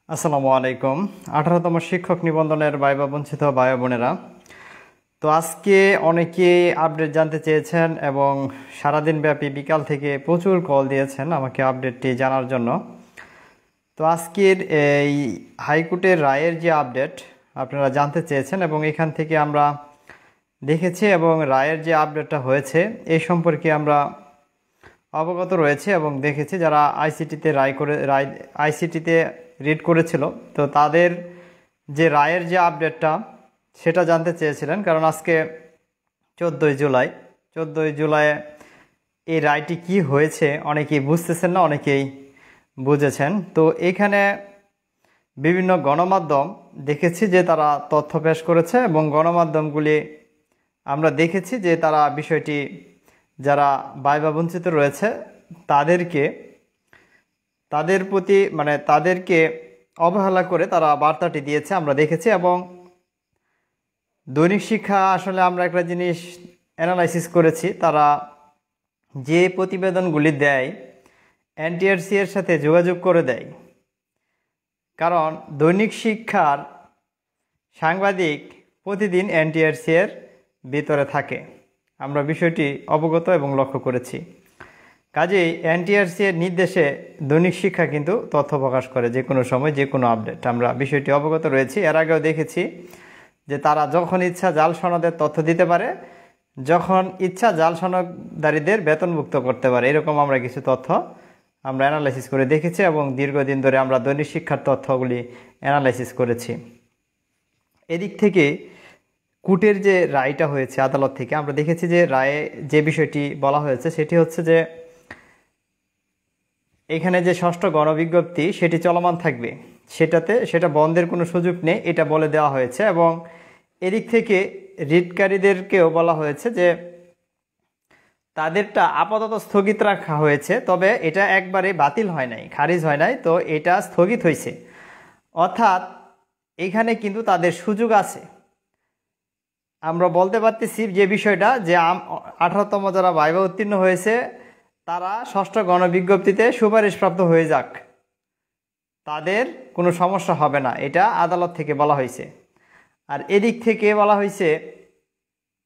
আসসালামু আলাইকুম। 18তম শিক্ষক নিবন্ধনের ভাইবা বঞ্চিত ভাই বোনেরা, তো আজকে অনেকেই আপডেট জানতে চেয়েছেন এবং সারাদিন ব্যাপী বিকাল থেকে প্রচুর কল দিয়েছেন আমাকে আপডেটটি জানার জন্য। তো আজকের এই হাইকোর্টের রায়ের যে আপডেট আপনারা জানতে চেয়েছেন এবং এখান থেকে আমরা দেখেছি এবং রায়ের যে আপডেটটা হয়েছে এই সম্পর্কে আমরা অবগত রয়েছে এবং দেখেছি যারা আইসিটিতে আইসিটিতে রিড করেছিল, তো তাদের যে রায়ের যে আপডেটটা সেটা জানতে চেয়েছিলেন। কারণ আজকে 14ই জুলাই এই রায়টি কি হয়েছে অনেকেই বুঝতেছেন না, অনেকেই বুঝেছেন। তো এখানে বিভিন্ন গণমাধ্যম দেখেছি যে তারা তথ্য পেশ করেছে এবং গণমাধ্যমগুলি আমরা দেখেছি যে তারা বিষয়টি যারা ভাইবা বঞ্চিত রয়েছে তাদেরকে অবহেলা করে তারা বার্তাটি দিয়েছে আমরা দেখেছি। এবং দৈনিক শিক্ষা আসলে আমরা একটা জিনিস অ্যানালাইসিস করেছি, তারা যে প্রতিবেদনগুলি দেয় এনটিআরসি এর সাথে যোগাযোগ করে দেয়। কারণ দৈনিক শিক্ষার সাংবাদিক প্রতিদিন এনটিআরসি এর ভিতরে থাকে, আমরা বিষয়টি অবগত এবং লক্ষ্য করেছি। কাজেই এনটিআরসি এর নির্দেশে দৈনিক শিক্ষা কিন্তু তথ্য প্রকাশ করে যে কোনো সময় যে কোনো আপডেট, আমরা বিষয়টি অবগত রয়েছি। এর আগেও দেখেছি যে তারা যখন ইচ্ছা জাল সনদের তথ্য দিতে পারে, যখন ইচ্ছা জাল সনদদারীদের বেতনভুক্ত করতে পারে, এরকম আমরা কিছু তথ্য আমরা অ্যানালাইসিস করে দেখেছি এবং দীর্ঘদিন ধরে আমরা দৈনিক শিক্ষার তথ্যগুলি অ্যানালাইসিস করেছি। এদিক থেকে কোর্টের যে রায়টা হয়েছে আদালত থেকে আমরা দেখেছি যে রায়ে যে বিষয়টি বলা হয়েছে সেটি হচ্ছে যে এখানে যে ষষ্ঠ গণবিজ্ঞপ্তি সেটি চলমান থাকবে, সেটা বন্ধের কোনো সুযোগ নেই, এটা বলে দেওয়া হয়েছে। এবং এদিক থেকে রিটকারীদেরকেও বলা হয়েছে যে তাদেরটা আপাতত স্থগিত রাখা হয়েছে, তবে এটা একবারে বাতিল হয় নাই, খারিজ হয় নাই, তো এটা স্থগিত হয়েছে। অর্থাৎ এখানে কিন্তু তাদের সুযোগ আছে। আমরা বলতে পারতেছি যে বিষয়টা যে 18তম যারা ভাইবা উত্তীর্ণ হয়েছে তারা ষষ্ঠ গণবিজ্ঞপ্তিতে সুপারিশপ্রাপ্ত হয়ে যাক, তাদের কোনো সমস্যা হবে না, এটা আদালত থেকে বলা হয়েছে। আর এদিক থেকে বলা হয়েছে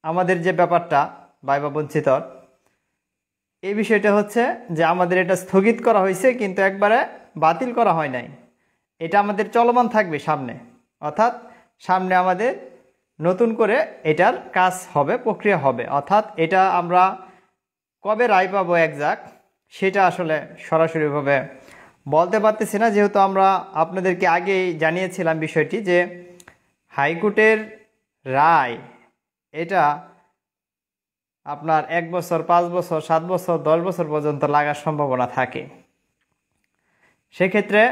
আমাদের যে ব্যাপারটা ভাইবা বঞ্চিতর, এই বিষয়টা হচ্ছে যে আমাদের এটা স্থগিত করা হয়েছে কিন্তু একবারে বাতিল করা হয় নাই, এটা আমাদের চলমান থাকবে সামনে। অর্থাৎ সামনে আমাদের নতুন করে এটার কাজ হবে, প্রক্রিয়া হবে। অর্থাৎ এটা আমরা কবে রায় পাবো একজাক্ট সেটা আসলে সরাসরিভাবে বলতে পারতেছি না, যেহেতু আমরা আপনাদেরকে আগেই জানিয়েছিলাম বিষয়টি যে হাইকোর্টের রায় এটা আপনার 1 বছর, 5 বছর, 7 বছর, 10 বছর পর্যন্ত লাগার সম্ভাবনা থাকে। সেক্ষেত্রে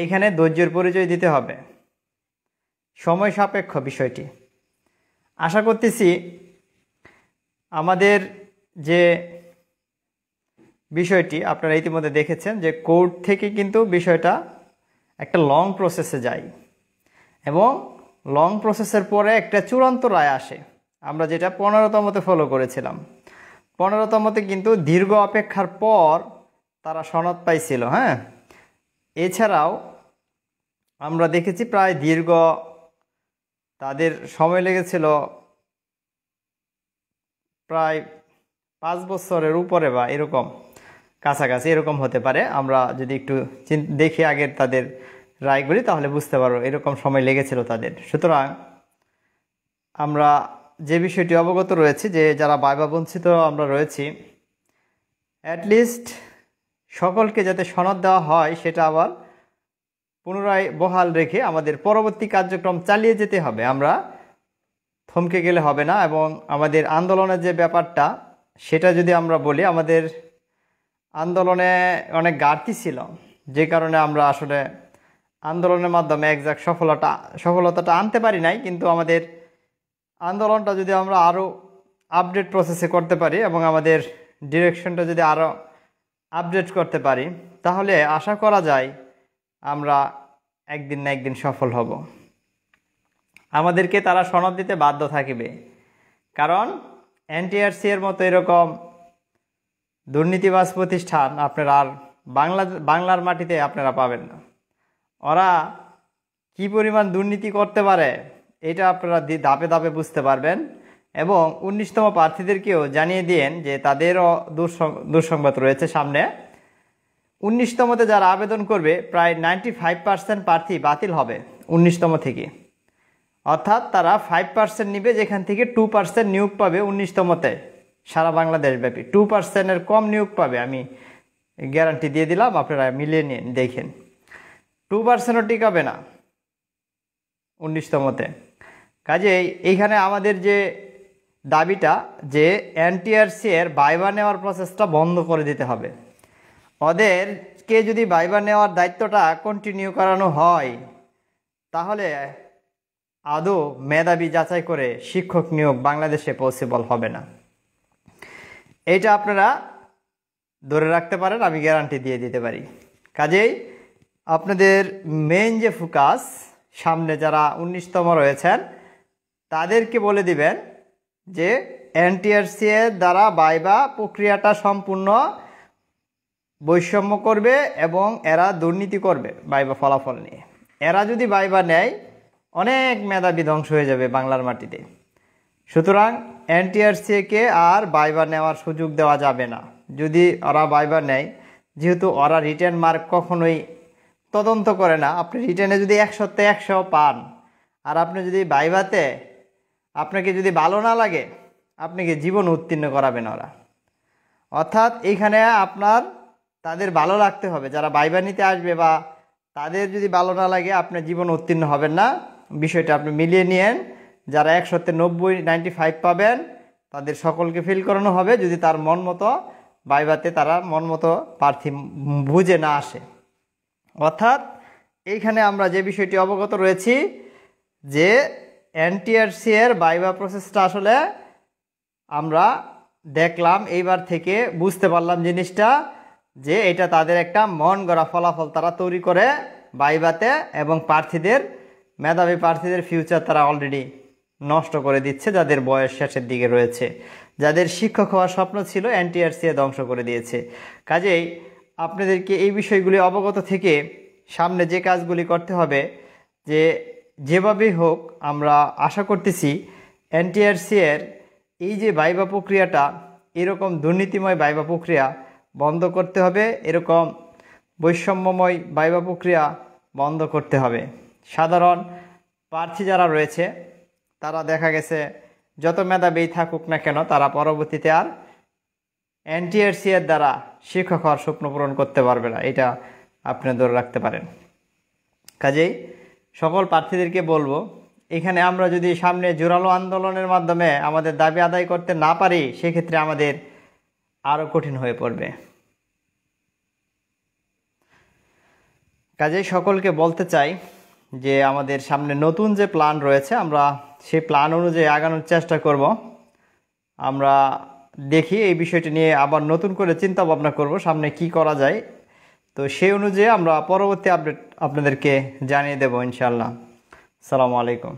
এখানে ধৈর্যের পরিচয় দিতে হবে, সময় সাপেক্ষ বিষয়টি। আশা করতেছি আমাদের যে বিষয়টি আপনারা ইতিমধ্যে দেখেছেন যে কোর্ট থেকে কিন্তু বিষয়টা একটা লং প্রসেসে যায় এবং লং প্রসেসের পরে একটা চূড়ান্ত রায় আসে। আমরা যেটা 15তমতে ফলো করেছিলাম, 15তমতে কিন্তু দীর্ঘ অপেক্ষার পর তারা সনদ পাইছিল। হ্যাঁ, এছাড়াও আমরা দেখেছি প্রায় তাদের সময় লেগেছিল প্রায় 5 বছরের উপরে বা এরকম কাছাকাছি, এরকম হতে পারে। আমরা যদি একটু দেখি আগের তাদের রায়গুলি তাহলে বুঝতে পারবো এরকম সময় লেগেছিল তাদের। সুতরাং আমরা যে বিষয়টি অবগত রয়েছি যে যারা ভাইবা বঞ্চিত আমরা রয়েছি, অ্যাটলিস্ট সকলকে যাতে সনদ দেওয়া হয় সেটা আবার পুনরায় বহাল রেখে আমাদের পরবর্তী কার্যক্রম চালিয়ে যেতে হবে, আমরা থমকে গেলে হবে না। এবং আমাদের আন্দোলনের যে ব্যাপারটা সেটা যদি আমরা বলি, আমাদের আন্দোলনে অনেক ঘাটতি ছিল, যে কারণে আমরা আসলে আন্দোলনের মাধ্যমে একজাক্ট সফলতাটা আনতে পারি নাই। কিন্তু আমাদের আন্দোলনটা যদি আমরা আরও আপডেট প্রসেসে করতে পারি এবং আমাদের ডিরেকশনটা যদি আরও আপডেট করতে পারি, তাহলে আশা করা যায় আমরা একদিন না একদিন সফল হব। আমাদেরকে তারা সনদ দিতে বাধ্য থাকবে, কারণ এনটিআরসি এর মতো এরকম দুর্নীতিবাজ প্রতিষ্ঠান আপনারা আর বাংলার মাটিতে আপনারা পাবেন না। ওরা কি পরিমাণ দুর্নীতি করতে পারে এটা আপনারা ধাপে ধাপে বুঝতে পারবেন। এবং 19তম প্রার্থীদেরকেও জানিয়ে দিয়েন যে তাদেরও দুঃসংবাদ রয়েছে সামনে। 19তমতে যারা আবেদন করবে প্রায় 95% প্রার্থী বাতিল হবে 19তম থেকে, অর্থাৎ তারা 5% নিবে, যেখান থেকে 2% নিয়োগ পাবে 19তমতে সারা বাংলাদেশ ব্যাপী 2%-এর কম নিয়োগ পাবে। আমি গ্যারান্টি দিয়ে দিলাম, আপনারা মিলিয়ে নিন দেখেন 2%ও টিকাবে না 19তমতে। কাজেই এইখানে আমাদের যে দাবিটা যে এনটিআরসি এর ভাইবা নেওয়ার প্রসেসটা বন্ধ করে দিতে হবে। ওদেরকে যদি ভাইবা নেওয়ার দায়িত্বটা কন্টিনিউ করানো হয় তাহলে আদৌ মেধাবী যাচাই করে শিক্ষক নিয়োগ বাংলাদেশে পসিবল হবে না। এটা আপনারা ধরে রাখতে পারেন, আমি গ্যারান্টি দিয়ে দিতে পারি। কাজেই আপনাদের মেইন যে ফোকাস সামনে যারা 19তম রয়েছেন তাদেরকে বলে দিবেন যে এনটিআরসি এর দ্বারা ভাইবা প্রক্রিয়াটা সম্পূর্ণ বৈষম্য করবে এবং এরা দুর্নীতি করবে ভাইবা ফলাফল নিয়ে। এরা যদি ভাইবা নেয় অনেক মেধাবী ধ্বংস হয়ে যাবে বাংলার মাটিতে। সুতরাং এনটিআরসি-কে আর ভাইবা নেওয়ার সুযোগ দেওয়া যাবে না যদি ওরা ভাইবা নেয়, যেহেতু ওরা রিটেন মার্ক কখনোই তদন্ত করে না। আপনি রিটেনে যদি 100-তে 100 পান আর আপনি যদি ভাইভাতে আপনাকে যদি ভালো না লাগে আপনাকে জীবন উত্তীর্ণ করাবেন ওরা। অর্থাৎ এইখানে আপনার তাদের ভালো লাগতে হবে, যারা ভাইবা নিতে আসবে বা তাদের যদি ভালো না লাগে আপনার জীবন উত্তীর্ণ হবেন না। বিষয়টা আপনি মিলিয়ে নিয়েন। যারা 100-তে 95 পাবেন তাদের সকলকে ফিল করানো হবে যদি তার মন মতো ভাইভাতে তারা মন মতো প্রার্থী বুঝে না আসে। অর্থাৎ এইখানে আমরা যে বিষয়টি অবগত রয়েছি যে এনটিআরসি এর ভাইবা প্রসেসটা আসলে আমরা দেখলাম, এইবার থেকে বুঝতে পারলাম জিনিসটা যে এটা তাদের একটা মন গড়া ফলাফল তারা তৈরি করে ভাইভাতে, এবং প্রার্থীদের মেধাবী প্রার্থীদের ফিউচার তারা অলরেডি নষ্ট করে দিচ্ছে। যাদের বয়স শেষের দিকে রয়েছে, যাদের শিক্ষক হওয়ার স্বপ্ন ছিল এনটিআরসি ধ্বংস করে দিয়েছে। কাজেই আপনাদেরকে এই বিষয়গুলি অবগত থেকে সামনে যে কাজগুলি করতে হবে যে যেভাবেই হোক আমরা আশা করতেছি এনটিআরসি এর এই যে ভাইবা প্রক্রিয়াটা এরকম দুর্নীতিময় ভাইবা প্রক্রিয়া বন্ধ করতে হবে, এরকম বৈষম্যময় ভাইবা প্রক্রিয়া বন্ধ করতে হবে। সাধারণ প্রার্থী যারা রয়েছে তারা দেখা গেছে যত মেধাবী থাকুক না কেন তারা পরবর্তীতে আর এনটিআরসি এর দ্বারা শিক্ষক হওয়ার স্বপ্ন পূরণ করতে পারবে না, এটা আপনি ধরে রাখতে পারেন। কাজেই সকল প্রার্থীদেরকে বলবো এখানে আমরা যদি সামনে জোরালো আন্দোলনের মাধ্যমে আমাদের দাবি আদায় করতে না পারি সেক্ষেত্রে আমাদের আরও কঠিন হয়ে পড়বে। কাজেই সকলকে বলতে চাই যে আমাদের সামনে নতুন যে প্ল্যান রয়েছে আমরা সেই প্ল্যান অনুযায়ী আগানোর চেষ্টা করব। আমরা দেখি এই বিষয়টি নিয়ে আবার নতুন করে চিন্তা ভাবনা করব সামনে কি করা যায়। তো সেই অনুযায়ী আমরা পরবর্তী আপডেট আপনাদেরকে জানিয়ে দেব ইনশাআল্লাহ। আসসালামু আলাইকুম।